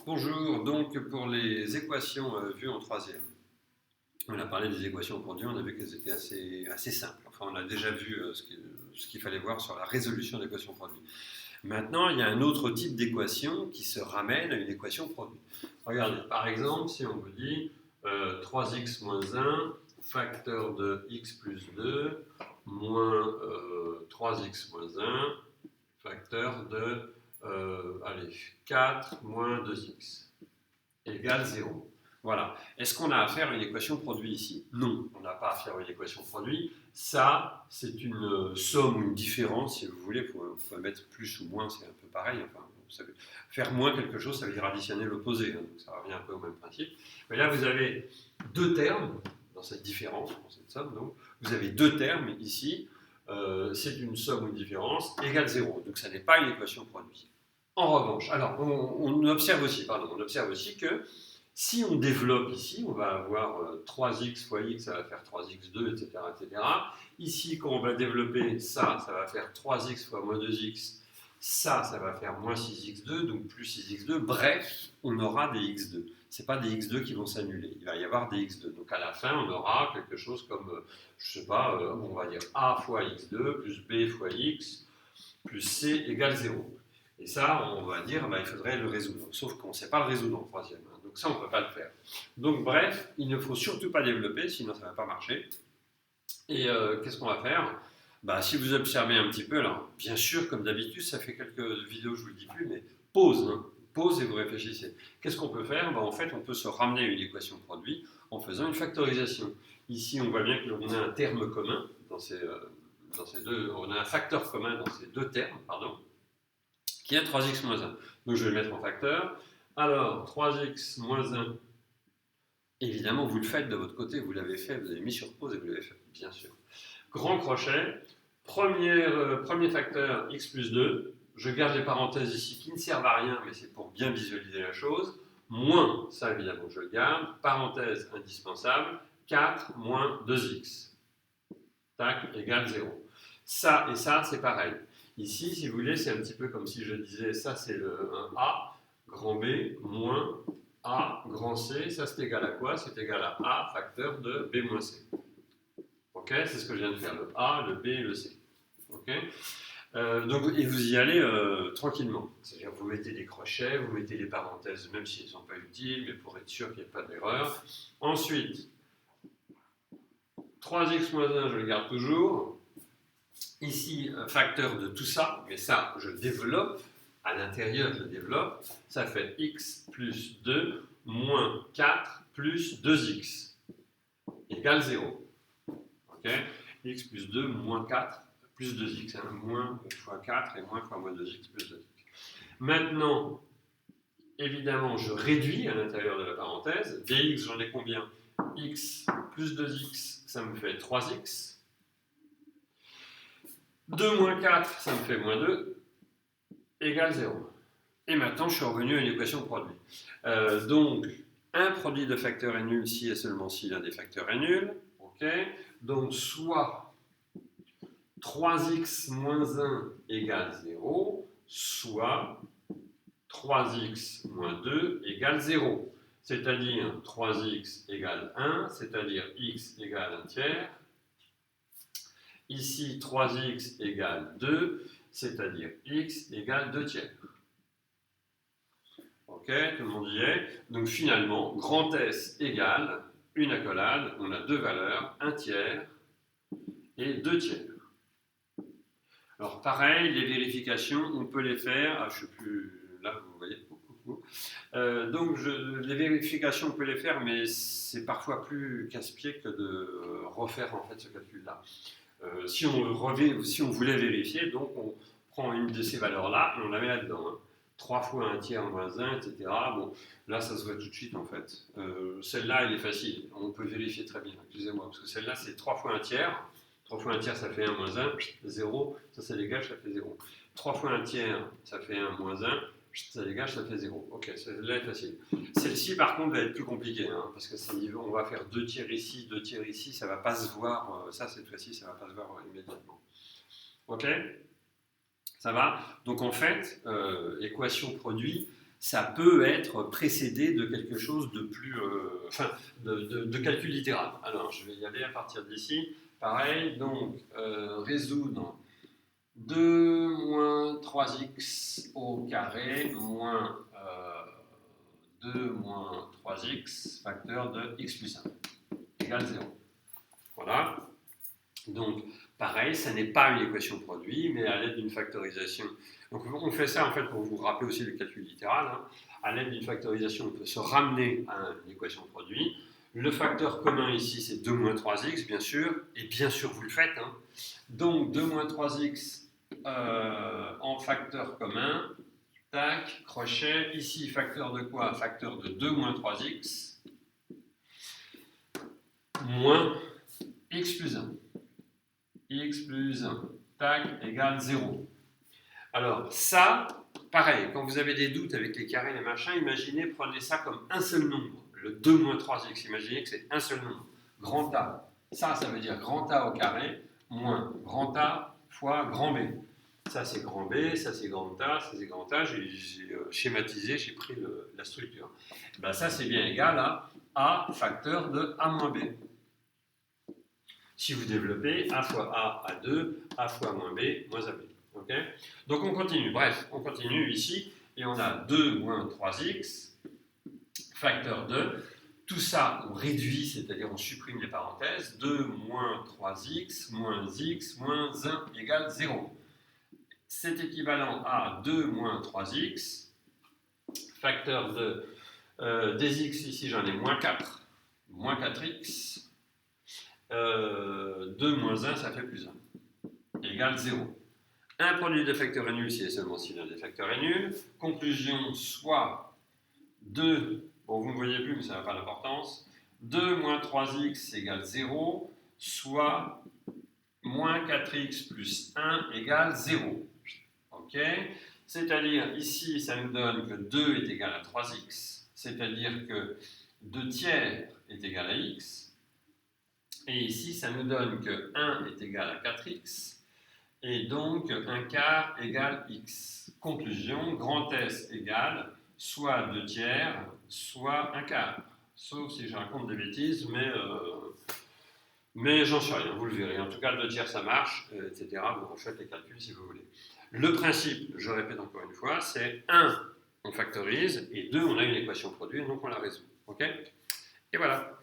Bonjour, donc pour les équations vues en troisième, on a parlé des équations produits, on a vu qu'elles étaient assez simples. Enfin, on a déjà vu ce qu'il fallait voir sur la résolution d'équations produits. Maintenant, il y a un autre type d'équation qui se ramène à une équation produit. Regardez, par exemple, si on vous dit 3x moins 1, facteur de x plus 2, moins 3x moins 1, facteur de 4 moins 2x égale 0. Voilà. Est-ce qu'on a à faire une équation produit ici? Non, on n'a pas à faire une équation produit. Ça, c'est une somme ou une différence, si vous voulez. Vous pouvez mettre plus ou moins, c'est un peu pareil. Enfin, faire moins quelque chose, ça veut dire additionner l'opposé. Donc ça revient un peu au même principe. Mais là, vous avez deux termes dans cette différence, dans cette somme. Donc, vous avez deux termes ici. C'est une somme ou une différence égale 0. Donc, ça n'est pas une équation produit. En revanche, alors on observe aussi que si on développe ici, on va avoir 3x fois x, ça va faire 3x2, etc., etc. Ici, quand on va développer ça, ça va faire 3x fois moins 2x, ça va faire moins 6x2, donc plus 6x2. Bref, on aura des x2. Ce n'est pas des x2 qui vont s'annuler, il va y avoir des x2. Donc à la fin, on aura quelque chose comme, je ne sais pas, on va dire a fois x2 plus b fois x plus c égale 0. Et ça, on va dire, il faudrait le résoudre. Sauf qu'on ne sait pas le résoudre en troisième. Donc ça, on ne peut pas le faire. Donc bref, il ne faut surtout pas développer, sinon ça ne va pas marcher. Et qu'est-ce qu'on va faire? Si vous observez un petit peu, alors bien sûr, comme d'habitude, ça fait quelques vidéos, je ne vous le dis plus, mais pause. Pause et vous réfléchissez. Qu'est-ce qu'on peut faire? En fait, on peut se ramener à une équation produit en faisant une factorisation. Ici, on voit bien qu'on a un terme commun dans ces deux, on a un facteur commun dans ces deux termes, qui est 3x moins 1. Donc je vais le mettre en facteur. Alors, 3x moins 1, évidemment, vous le faites de votre côté, vous l'avez fait, vous avez mis sur pause et vous l'avez fait, bien sûr. Grand crochet, premier facteur, x plus 2, je garde les parenthèses ici qui ne servent à rien, mais c'est pour bien visualiser la chose, moins, ça évidemment je le garde, parenthèse indispensable, 4 moins 2x, tac, égale 0. Ça et ça, c'est pareil. Ici, si vous voulez, c'est un petit peu comme si je disais, ça c'est un A, grand B, moins A, grand C, ça c'est égal à quoi? C'est égal à A facteur de B moins C. Ok, c'est ce que je viens de faire, le A, le B et le C. Ok, et vous y allez tranquillement. C'est-à-dire vous mettez des crochets, vous mettez des parenthèses, même si elles ne sont pas utiles, mais pour être sûr qu'il n'y ait pas d'erreur. Ensuite, 3x moins 1, je le garde toujours. Ici, facteur de tout ça, mais ça, je développe, à l'intérieur, je développe, ça fait x plus 2 moins 4 plus 2x égale 0. Okay, x plus 2 moins 4 plus 2x, moins fois 4 et moins fois moins 2x plus 2x. Maintenant, évidemment, je réduis à l'intérieur de la parenthèse. Dx, j'en ai combien? X plus 2x, ça me fait 3x. 2 moins 4, ça me fait moins 2, égale 0. Et maintenant, je suis revenu à une équation produit. Donc, un produit de facteur est nul si et seulement si l'un des facteurs est nul. Okay, donc, soit 3x moins 1 égale 0, soit 3x moins 2 égale 0. C'est-à-dire 3x égale 1, c'est-à-dire x égale 1 tiers. Ici, 3x égale 2, c'est-à-dire x égale 2 tiers. Ok, tout le monde y est. Donc finalement, grand S égale une accolade, on a deux valeurs, 1 tiers et 2 tiers. Alors pareil, les vérifications, on peut les faire, je ne sais plus, là vous voyez, donc les vérifications, on peut les faire, mais c'est parfois plus casse-pied que de refaire en fait ce calcul-là. Si on voulait vérifier, donc on prend une de ces valeurs-là et on la met là-dedans. 3 fois 1 tiers moins 1, etc. Bon, là, ça se voit tout de suite, en fait. Celle-là, elle est facile. On peut vérifier très bien, excusez-moi, parce que celle-là, c'est 3 fois 1 tiers. 3 fois 1 tiers, ça fait 1 moins 1, 0. Ça dégage, ça fait 0. 3 fois 1 tiers, ça fait 1 moins 1. Ça dégage, ça fait 0. Ok, celle-là est facile. Celle-ci, par contre, va être plus compliquée, parce que on va faire 2 tiers ici, 2 tiers ici, ça ne va pas se voir, ça, cette fois-ci, ça ne va pas se voir immédiatement. Ok? Ça va? Donc, en fait, équation produit, ça peut être précédé de quelque chose de plus, de calcul littéral. Alors, je vais y aller à partir d'ici. Pareil, donc, résoudre 2 moins 3x au carré moins 2 moins 3x facteur de x plus 1 égale 0. Voilà. Donc, pareil, ça n'est pas une équation produit, mais à l'aide d'une factorisation. Donc, on fait ça en fait pour vous rappeler aussi le calcul littéral. Hein. À l'aide d'une factorisation, on peut se ramener à une équation produit. Le facteur commun ici, c'est 2 moins 3x, bien sûr, et bien sûr, vous le faites. Hein. Donc, 2 moins 3x en facteur commun, tac, crochet. Ici, facteur de quoi? Facteur de 2 moins 3x moins x plus 1. X plus 1, tac, égale 0. Alors, ça, pareil, quand vous avez des doutes avec les carrés et les machins, imaginez, prenez ça comme un seul nombre. Le 2 moins 3x, imaginez que c'est un seul nombre. Grand A. Ça veut dire grand A au carré, moins grand A fois grand B. Ça, c'est grand B, ça, c'est grand A, ça, c'est grand A. J'ai schématisé, j'ai pris la structure. Ben, ça, c'est bien égal à A facteur de A moins B. Si vous développez A fois A, A2, A fois moins B, moins AB. Okay, donc on continue. Bref, on continue ici. Et on a 2 moins 3x, facteur de. Tout ça, on réduit, c'est-à-dire on supprime les parenthèses. 2 moins 3x, moins x, moins 1 égale 0. C'est équivalent à 2 moins 3x, facteur de des x, ici j'en ai moins 4, moins 4x. 2 moins 1, ça fait plus 1, égale 0. Un produit de facteurs est nul si et seulement si l'un des facteurs est nul. Conclusion, soit 2, bon vous ne voyez plus mais ça n'a pas d'importance, 2 moins 3x égale 0, soit moins 4x plus 1 égale 0. Ok, c'est-à-dire ici ça nous donne que 2 est égal à 3x, c'est-à-dire que 2 tiers est égal à x. Et ici, ça nous donne que 1 est égal à 4x, et donc 1 quart égale x. Conclusion, grand S égale soit 2 tiers, soit 1 quart. Sauf si je raconte des bêtises, mais j'en sais rien, vous le verrez. En tout cas, 2 tiers, ça marche, etc. Vous refaites les calculs si vous voulez. Le principe, je répète encore une fois, c'est 1, on factorise, et 2, on a une équation produite, donc on la résout. Ok ? Et voilà.